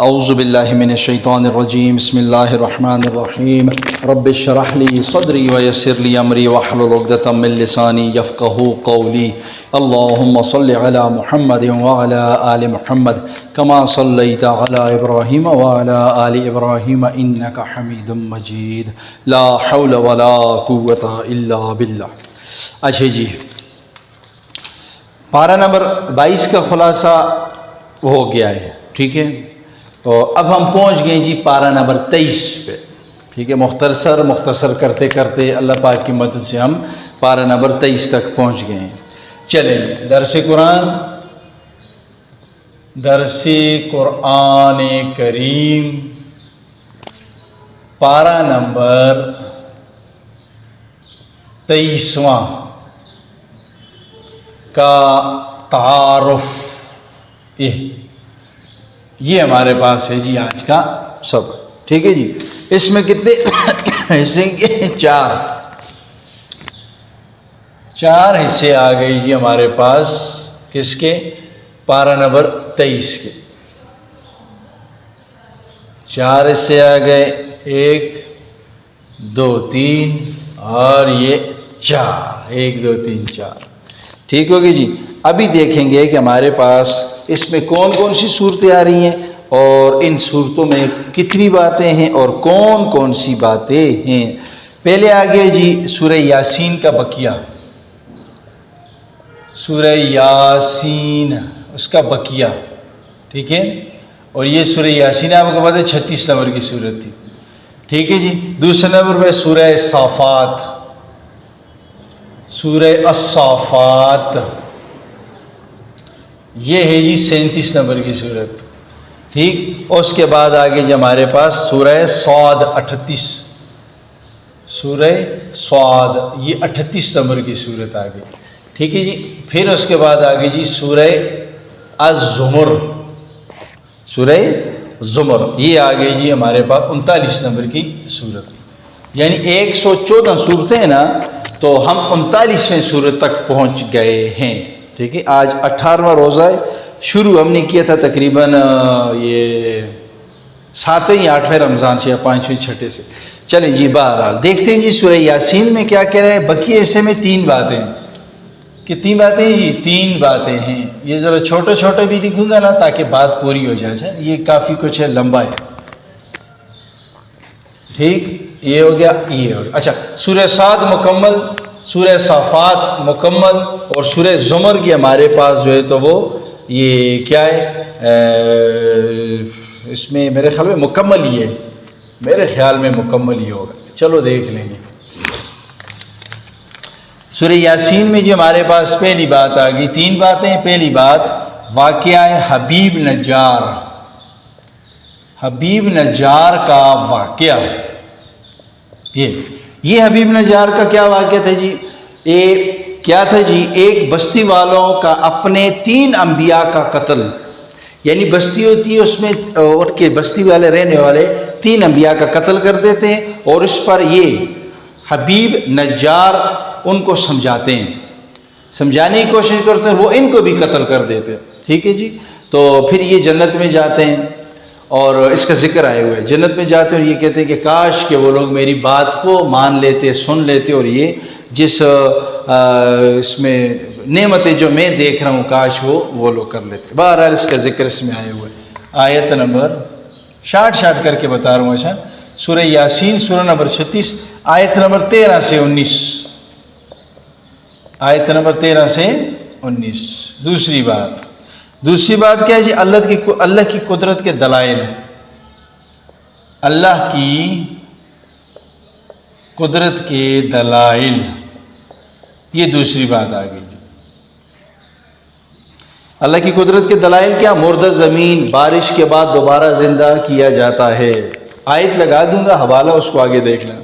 اعوذ باللہ من الشیطان الرجیم بسم اللہ الرحمن الرحیم رب اشرح لی صدری ویسر لی امری واحلل عقدۃ من لسانی یفقہوا قولی اللہم صل علی محمد وعلی آل محمد کما صلیت علی ابراہیم وعلی آل ابراہیم انک حمید مجید لا حول ولا قوۃ الا باللہ۔ اچھا جی، پارہ نمبر 22 کا خلاصہ ہو گیا ہے، ٹھیک ہے۔ اور اب ہم پہنچ گئے جی پارہ نمبر 23 پہ، ٹھیک ہے۔ مختصر کرتے کرتے اللہ پاک کی مدد سے ہم پارہ نمبر 23 تک پہنچ گئے ہیں۔ چلیں، درس قرآن کریم پارہ نمبر 23واں کا تعارف، یہ ہمارے پاس ہے جی آج کا سبق، ٹھیک ہے جی۔ اس میں کتنے حصے کے؟ چار حصے آ گئے جی ہمارے پاس، کس کے؟ پارہ نمبر 23 کے 4 حصے آ گئے، 1 2 3 اور یہ 4، 1 2 3 4، ٹھیک ہوگی جی۔ ابھی دیکھیں گے کہ ہمارے پاس اس میں کون کون سی صورتیں آ رہی ہیں اور ان صورتوں میں کتنی باتیں ہیں اور کون کون سی باتیں ہیں۔ پہلے آگے جی سورہ یاسین کا بقیہ، سورہ یاسین اس کا بقیہ، ٹھیک ہے۔ اور یہ سورہ یاسین آپ کو پتہ ہے 36 نمبر کی سورت تھی، ٹھیک ہے جی۔ دوسرے نمبر پہ سورہ صافات، سورہ الصافات، یہ ہے جی 37 نمبر کی صورت، ٹھیک۔ اور اس کے بعد آگے جی ہمارے پاس سورہ صاد 38، سورہ صاد یہ 38 نمبر کی صورت آ گئی، ٹھیک ہے جی۔ پھر اس کے بعد آگے جی سورہ الزمر، سورہ زمر یہ آ گئی جی ہمارے پاس 39 نمبر کی صورت، یعنی 114 صورتیں ہیں نا، تو ہم 39ویں صورت تک پہنچ گئے ہیں، ٹھیک ہے۔ آج 18واں روزہ ہے، شروع ہم نے کیا تھا تقریباً یہ 7ویں یا 8ویں رمضان سے یا 5ویں 6 سے۔ چلیں جی، بہرحال دیکھتے ہیں جی سورہ یاسین میں کیا کہہ رہے ہیں۔ بقیہ حصے میں 3 باتیں ہیں، کتنی باتیں جی؟ 3 باتیں ہیں۔ یہ ذرا چھوٹے چھوٹے بھی لکھوں گا نا تاکہ بات پوری ہو جائے، یہ کافی کچھ ہے، لمبا ہے، ٹھیک۔ یہ ہو گیا، یہ ہو گیا۔ اچھا، سورہ صاد مکمل، سورہ صافات مکمل، اور سورہ زمر کی ہمارے پاس جو ہے تو وہ یہ کیا ہے، اس میں میرے خیال میں مکمل ہی ہے، میرے خیال میں مکمل ہی ہوگا، چلو دیکھ لیں گے۔ سورہ یاسین میں جو ہمارے پاس پہلی بات آ گئی، 3 باتیں۔ پہلی بات واقعہ حبیب نجار، حبیب نجار کا واقعہ۔ یہ حبیب نجار کا کیا واقعہ تھا جی؟ کیا تھا جی؟ ایک بستی والوں کا اپنے 3 انبیاء کا قتل، یعنی بستی ہوتی ہے، اس میں اٹھ کے بستی والے رہنے والے 3 انبیاء کا قتل کر دیتے ہیں، اور اس پر یہ حبیب نجار ان کو سمجھاتے ہیں، سمجھانے کی کوشش کرتے ہیں، وہ ان کو بھی قتل کر دیتے ہیں، ٹھیک ہے جی۔ تو پھر یہ جنت میں جاتے ہیں، اور اس کا ذکر آئے ہوئے جنت میں جاتے ہیں، اور یہ کہتے ہیں کہ کاش کہ وہ لوگ میری بات کو مان لیتے، سن لیتے، اور یہ جس اس میں نعمتیں جو میں دیکھ رہا ہوں کاش وہ لوگ کر لیتے۔ بہرحال اس کا ذکر اس میں آئے ہوئے۔ آیت نمبر شارٹ کر کے بتا رہا ہوں، اچھا۔ سورہ یاسین سورہ نمبر 36 آیت نمبر 13 سے 19، آیت نمبر 13 سے 19۔ دوسری بات کیا ہے جی؟ اللہ کی قدرت کے دلائل، اللہ کی قدرت کے دلائل، یہ دوسری بات آ گئی جی۔ اللہ کی قدرت کے دلائل کیا؟ مردہ زمین بارش کے بعد دوبارہ زندہ کیا جاتا ہے، آیت لگا دوں گا، حوالہ اس کو آگے دیکھ لیں۔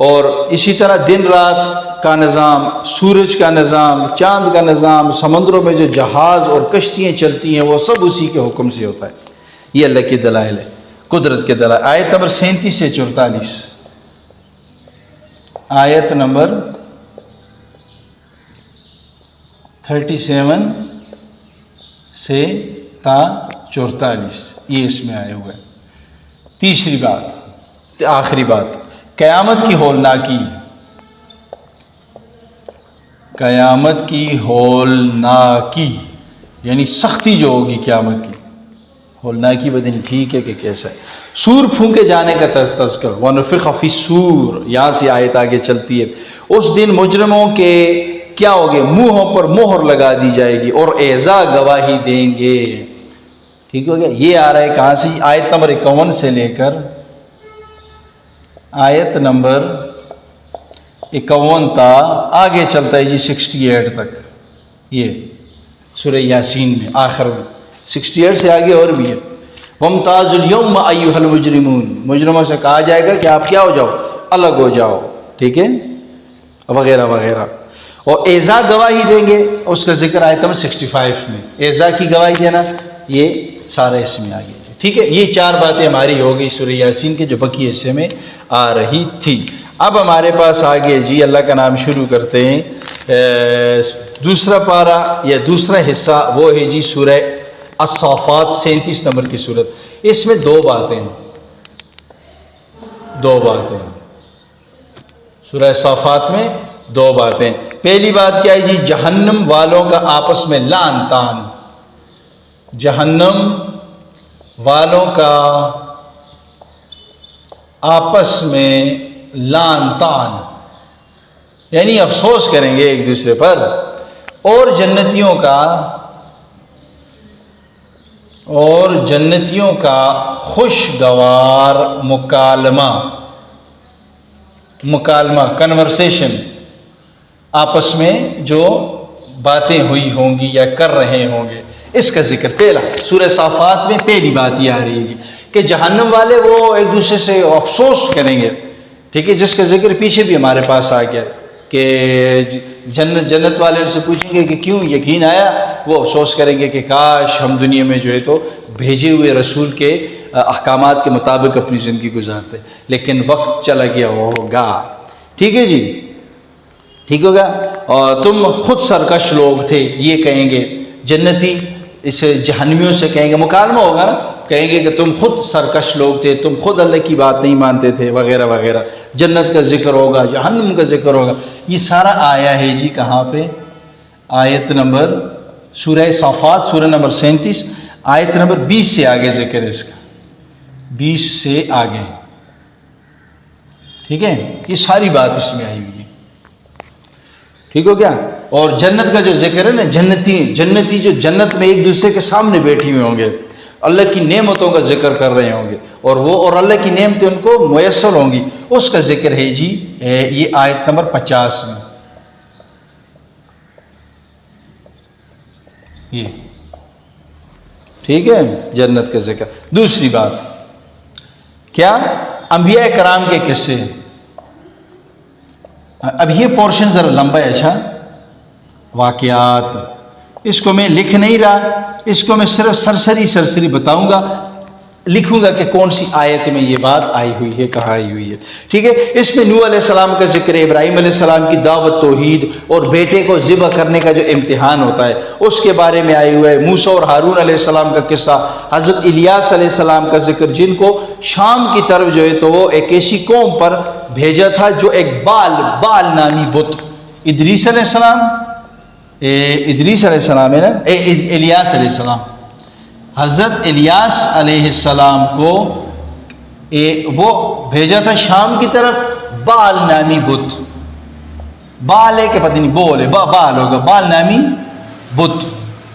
اور اسی طرح دن رات کا نظام، سورج کا نظام، چاند کا نظام، سمندروں میں جو جہاز اور کشتیاں چلتی ہیں وہ سب اسی کے حکم سے ہوتا ہے، یہ اللہ کے دلائل ہے، قدرت کے دلائل۔ آیت نمبر 37 سے 44، آیت نمبر 37 سے تا 44 یہ اس میں آئے ہوئے۔ تیسری بات، آخری بات، قیامت کی ہولناکی، قیامت کی ہولناکی یعنی سختی جو ہوگی قیامت کی، ہولناکی بدن ٹھیک ہے کہ کیسا ہے۔ سور پھونکے جانے کا تذکر، وَنُفِخَ فِي الصُّورِ، یہاں سے آیت آگے چلتی ہے۔ اس دن مجرموں کے کیا ہوگے؟ منہوں پر مہر لگا دی جائے گی اور اعزا گواہی دیں گے۔ ٹھیک ہو گیا؟ یہ آ رہا ہے کہاں سے؟ آیت نمبر 51 سے لے کر آیت نمبر 51 تا آگے چلتا ہے جی 68 تک، یہ سورہ یاسین میں آخر میں 68 سے آگے اور بھی ہے۔ وَامْتَازُوا الْيَوْمَ أَيُّهَا الْمُجْرِمُونَ، مجرموں سے کہا جائے گا کہ آپ کیا ہو جاؤ؟ الگ ہو جاؤ، ٹھیک ہے، وغیرہ وغیرہ۔ اور اعزا گواہی دیں گے، اس کا ذکر آیت نمبر 65 میں، اعزا کی گواہی دینا، یہ سارا اس میں آگے، ٹھیک ہے۔ یہ 4 باتیں ہماری ہو گئی سورہ یاسین کے جو بقیہ حصے میں آ رہی تھی۔ اب ہمارے پاس آگے جی اللہ کا نام شروع کرتے ہیں، دوسرا پارہ یا دوسرا حصہ وہ ہے جی سورہ الصافات 37 نمبر کی صورت۔ اس میں 2 باتیں ہیں، 2 باتیں سورہ صافات میں 2 باتیں۔ پہلی بات کیا ہے جی؟ جہنم والوں کا آپس میں لعن طعن، جہنم والوں کا آپس میں لعن طعن یعنی افسوس کریں گے ایک دوسرے پر، اور جنتیوں کا خوشگوار مکالمہ کنورسیشن، آپس میں جو باتیں ہوئی ہوں گی یا کر رہے ہوں گے، اس کا ذکر پہلا سورہ صافات میں پہلی بات یہ آ رہی ہے جی کہ جہنم والے وہ ایک دوسرے سے افسوس کریں گے، ٹھیک ہے، جس کا ذکر پیچھے بھی ہمارے پاس آ گیا کہ جنت والے ان سے پوچھیں گے کہ کیوں یقین آیا، وہ افسوس کریں گے کہ کاش ہم دنیا میں جو ہے تو بھیجے ہوئے رسول کے احکامات کے مطابق اپنی زندگی گزارتے، لیکن وقت چلا گیا ہوگا، ٹھیک ہے جی، ٹھیک ہوگا، اور تم خود سرکش لوگ تھے، یہ کہیں گے جنتی اس جہنمیوں سے کہیں گے، مکالمہ ہوگا نا، کہیں گے کہ تم خود سرکش لوگ تھے، تم خود اللہ کی بات نہیں مانتے تھے وغیرہ وغیرہ، جنت کا ذکر ہوگا، جہنم کا ذکر ہوگا، یہ سارا آیا ہے جی کہاں پہ؟ آیت نمبر سورہ صافات سورہ نمبر 37 آیت نمبر 20 سے آگے ذکر ہے اس کا، 20 سے آگے، ٹھیک ہے، یہ ساری بات اس میں آئی ہوئی ہے، ٹھیک ہو گیا۔ اور جنت کا جو ذکر ہے نا، جنتی جو جنت میں ایک دوسرے کے سامنے بیٹھی ہوئے ہوں گے، اللہ کی نعمتوں کا ذکر کر رہے ہوں گے، اور اللہ کی نعمتیں ان کو میسر ہوں گی، اس کا ذکر ہے جی یہ آیت نمبر 50 میں، یہ ٹھیک ہے، جنت کا ذکر۔ دوسری بات کیا؟ انبیاء کرام کے قصے۔ اب یہ پورشن ذرا لمبا ہے، اچھا واقعات، اس کو میں لکھ نہیں رہا، اس کو میں صرف سرسری بتاؤں گا، لکھوں گا کہ کون سی آیت میں یہ بات آئی ہوئی ہے، کہاں آئی ہوئی ہے، ٹھیک ہے۔ اس میں نوح علیہ السلام کا ذکر ہے، ابراہیم علیہ السلام کی دعوت توحید اور بیٹے کو ذبح کرنے کا جو امتحان ہوتا ہے اس کے بارے میں آئی ہوا ہے، موسیٰ اور ہارون علیہ السلام کا قصہ، حضرت الیاس علیہ السلام کا ذکر، جن کو شام کی طرف جو ہے تو وہ ایک ایسی قوم پر بھیجا تھا جو ایک بال نامی بت، ادریس علیہ السلام ہے نا، الیاس علیہ السلام، حضرت الیاس علیہ السلام کو وہ بھیجا تھا شام کی طرف، بال نامی بت، بال ہے کہ پتہ نہیں بول ہے، بال ہوگا، بال نامی بت،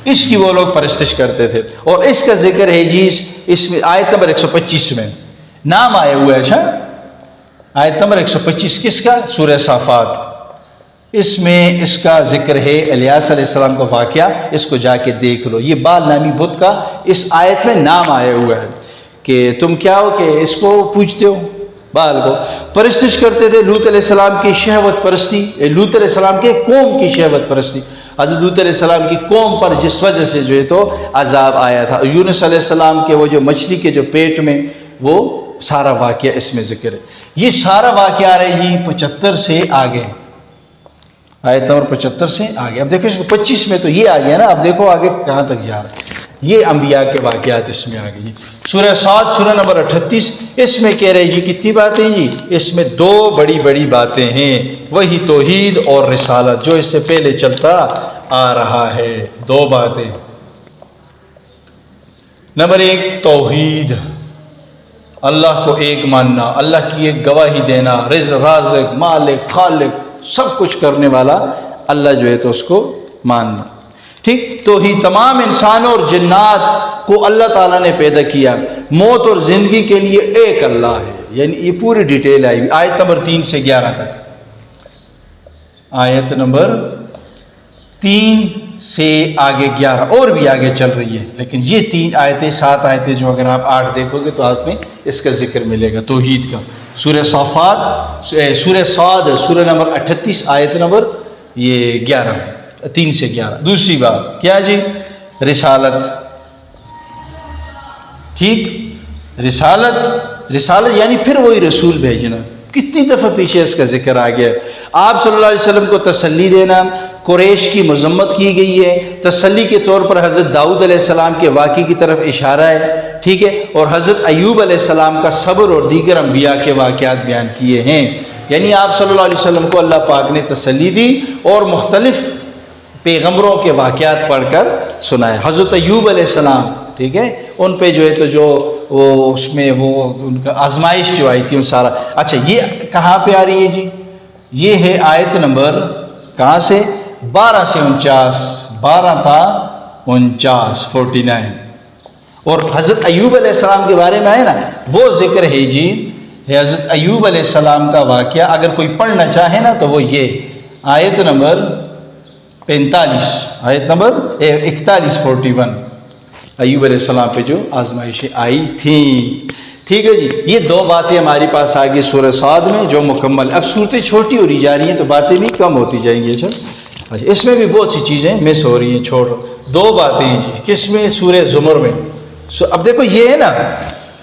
اس کی وہ لوگ پرستش کرتے تھے، اور اس کا ذکر ہے جی اس میں آیت نمبر 125 میں نام آئے ہوئے، اچھا آیت نمبر 125 کس کا؟ سورہ صافات، اس میں اس کا ذکر ہے، الیاس علیہ السلام کا واقعہ، اس کو جا کے دیکھ لو، یہ بال نامی بت کا اس آیت میں نام آیا ہوا ہے کہ تم کیا ہو کہ اس کو پوجتے ہو، بال کو پرستش کرتے تھے۔ لوط علیہ السلام کی شہوت پرستی، لوط علیہ السلام کے قوم کی شہوت پرستی، حضرت لوط علیہ السلام کی قوم پر جس وجہ سے جو ہے تو عذاب آیا تھا، یونس علیہ السلام کے وہ جو مچھلی کے جو پیٹ میں، وہ سارا واقعہ اس میں ذکر ہے۔ یہ سارا واقعہ رہے جی 75 سے آگے، آیت نمبر 75 سے آگے۔ اب دیکھو 25 میں تو یہ آ گیا نا، اب دیکھو آگے کہاں تک جا رہا ہے۔ یہ انبیاء کے واقعات اس میں آ گئی۔ سورہ صاد سورہ نمبر 38، اس میں کہہ رہے جی کتنی باتیں جی؟ اس میں دو بڑی بڑی باتیں ہیں، وہی توحید اور رسالت جو اس سے پہلے چلتا آ رہا ہے، دو باتیں۔ نمبر 1 توحید، اللہ کو ایک ماننا، اللہ کی ایک گواہی دینا، رازق، مالک، خالق، سب کچھ کرنے والا اللہ جو ہے تو اس کو ماننا، ٹھیک۔ توحید، تمام انسانوں اور جنات کو اللہ تعالیٰ نے پیدا کیا، موت اور زندگی کے لیے ایک اللہ ہے، یعنی یہ پوری ڈیٹیل آئی آیت نمبر 3 سے 11 تک، آیت نمبر 3 سے آگے 11 اور بھی آگے چل رہی ہے، لیکن یہ 3 آیتیں 7 آیتیں جو اگر آپ 8 دیکھو گے تو آپ میں اس کا ذکر ملے گا توحید کا۔ سورہ صافات سورہ صاد سورہ نمبر 38 آیت نمبر 11 3 سے 11۔ دوسری بات کیا جی؟ رسالت، ٹھیک، رسالت یعنی پھر وہی رسول بھیجنا، کتنی دفعہ پیچھے اس کا ذکر آ گیا۔ آپ صلی اللہ علیہ وسلم کو تسلی دینا، قریش کی مذمت کی گئی ہے، تسلی کے طور پر حضرت داؤد علیہ السلام کے واقعے کی طرف اشارہ ہے، ٹھیک ہے، اور حضرت ایوب علیہ السلام کا صبر اور دیگر انبیاء کے واقعات بیان کیے ہیں، یعنی آپ صلی اللہ علیہ وسلم کو اللہ پاک نے تسلی دی اور مختلف پیغمبروں کے واقعات پڑھ کر سنائے۔ حضرت ایوب علیہ السلام، ٹھیک ہے، ان پہ جو ہے تو جو وہ اس میں وہ ان کا آزمائش جو آئی تھی ان سارا۔ اچھا یہ کہاں پہ آ رہی ہے جی؟ یہ ہے آیت نمبر کہاں سے؟ 12 سے 49، 12 تا 49 49۔ اور حضرت ایوب علیہ السلام کے بارے میں آئے نا وہ ذکر ہے جی، حضرت ایوب علیہ السلام کا واقعہ اگر کوئی پڑھنا چاہے نا تو وہ یہ آیت نمبر 45، آیت نمبر 41 41، ایوب علیہ السلام پہ جو آزمائشیں آئی تھیں، ٹھیک ہے جی۔ یہ دو باتیں ہمارے پاس آگے سورہ صاد میں جو مکمل، اب صورتیں چھوٹی ہو رہی جا رہی ہیں تو باتیں بھی کم ہوتی جائیں گی۔ اچھا اس میں بھی بہت سی چیزیں مس ہو رہی ہیں، چھوڑ دو باتیں ہیں جی، کس میں؟ سورہ زمر میں۔ اب دیکھو یہ ہے نا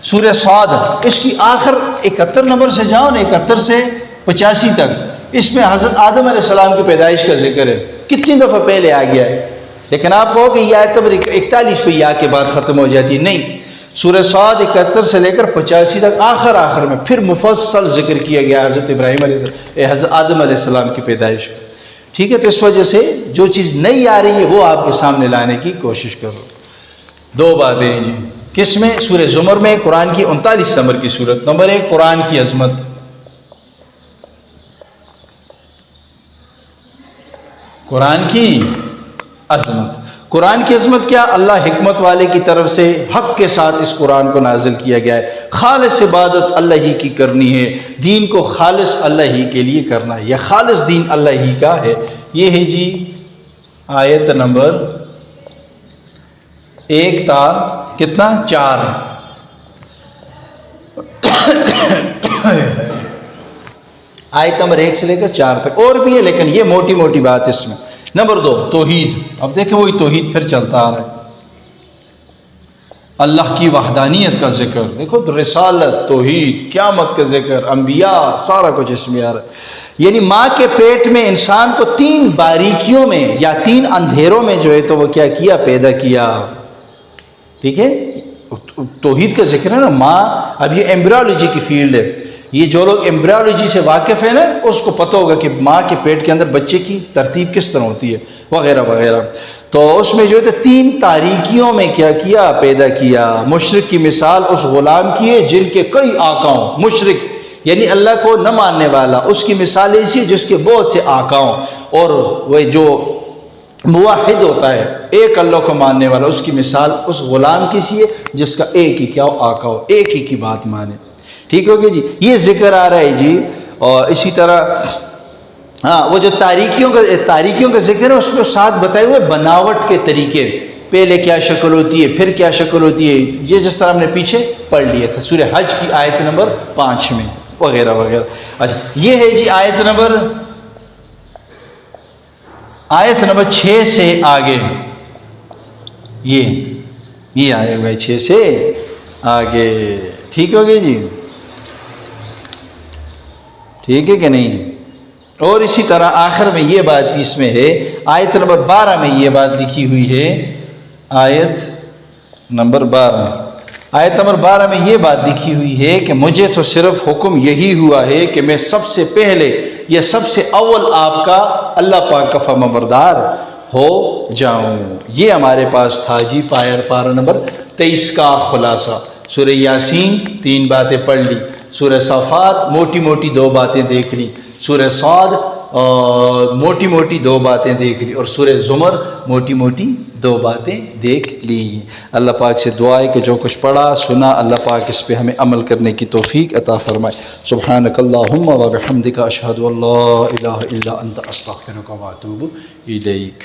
سورہ صاد، اس کی آخر 71 نمبر سے جاؤ نا، 71 سے 85 تک، اس میں حضرت آدم علیہ السلام کی پیدائش کا ذکر ہے، کتنی دفعہ پہلے آ گیا ہے، لیکن آپ کہو کہ یہ آیت نمبر 41 پہ یا کے بعد ختم ہو جاتی ہے، نہیں، سورہ صاد 71 سے لے کر 85 تک آخر میں پھر مفصل ذکر کیا گیا حضرت ابراہیم علیہ السلام، حضرت آدم علیہ السلام کی پیدائش کا، ٹھیک ہے۔ تو اس وجہ سے جو چیز نہیں آ رہی ہے وہ آپ کے سامنے لانے کی کوشش کرو۔ دو باتیں ہیں جی، کس میں؟ سورہ زمر میں، قرآن کی 39 نمبر کی سورت۔ نمبر 1 قرآن کی عظمت، قرآن کی عظمت، قرآن کی عظمت کیا؟ اللہ حکمت والے کی طرف سے حق کے ساتھ اس قرآن کو نازل کیا گیا ہے، خالص عبادت اللہ ہی کی کرنی ہے، دین کو خالص اللہ ہی کے لیے کرنا ہے، یہ خالص دین اللہ ہی کا ہے۔ یہ ہے جی آیت نمبر 1 تا کتنا 4، آیت نمبر 1 سے لے کر 4 تک، اور بھی ہے لیکن یہ موٹی موٹی بات اس میں۔ نمبر 2 توحید، اب دیکھیں وہی توحید پھر چلتا آ رہا ہے، اللہ کی وحدانیت کا ذکر، دیکھو رسالت، توحید، قیامت کا ذکر، انبیاء، سارا کچھ اس میں آ رہا ہے۔ یعنی ماں کے پیٹ میں انسان کو 3 باریکیوں میں یا 3 اندھیروں میں جو ہے تو وہ کیا کیا؟ پیدا کیا، ٹھیک ہے۔ توحید کا ذکر ہے نا، ماں، اب یہ ایمبریولوجی کی فیلڈ ہے، یہ جو لوگ ایمبریولوجی سے واقف ہیں نا اس کو پتہ ہوگا کہ ماں کے پیٹ کے اندر بچے کی ترتیب کس طرح ہوتی ہے وغیرہ وغیرہ۔ تو اس میں جو ہے 3 تاریکیوں میں کیا کیا؟ پیدا کیا۔ مشرک کی مثال اس غلام کی ہے جن کے کئی آقا ہوں، مشرک یعنی اللہ کو نہ ماننے والا، اس کی مثال ایسی ہے جس کے بہت سے آقا ہوں، اور وہ جو موحد ہوتا ہے ایک اللہ کو ماننے والا، اس کی مثال اس غلام کی سی ہے جس کا ایک ہی کیا ہو؟ آقا ہو، ایک ہی کی بات مانے، ٹھیک ہوگی جی۔ یہ ذکر آ رہا ہے جی، اور اسی طرح ہاں وہ جو تاریکیوں کا ذکر ہے اس میں ساتھ بتائے ہوئے بناوٹ کے طریقے، پہلے کیا شکل ہوتی ہے، پھر کیا شکل ہوتی ہے، یہ جس طرح ہم نے پیچھے پڑھ لیا تھا سورہ حج کی آیت نمبر 5 میں وغیرہ وغیرہ۔ اچھا یہ ہے جی آیت نمبر 6 سے آگے، یہ آئے ہوئے 6 سے آگے، ٹھیک ہو گئی جی، ٹھیک ہے کہ نہیں۔ اور اسی طرح آخر میں یہ بات بھی اس میں ہے، آیت نمبر 12 میں یہ بات لکھی ہوئی ہے، آیت نمبر 12 آیت نمبر 12 میں یہ بات لکھی ہوئی ہے کہ مجھے تو صرف حکم یہی ہوا ہے کہ میں سب سے پہلے یا سب سے اول آپ کا اللہ پاک کا فرمانبردار ہو جاؤں. یہ ہمارے پاس تھا جی پارہ نمبر 23 کا خلاصہ. سورہ یاسین 3 باتیں پڑھ لی، سورہ صافات موٹی موٹی 2 باتیں دیکھ لی، سورہ صاد موٹی موٹی 2 باتیں دیکھ لی، اور سورہ زمر موٹی موٹی 2 باتیں دیکھ لی. اللہ پاک سے دعا ہے کہ جو کچھ پڑھا سنا اللہ پاک اس پہ ہمیں عمل کرنے کی توفیق عطا فرمائے. سبحانک اللہم و بحمدک اشہد ان لا الہ الا انت استغفرک و اتوب الیک.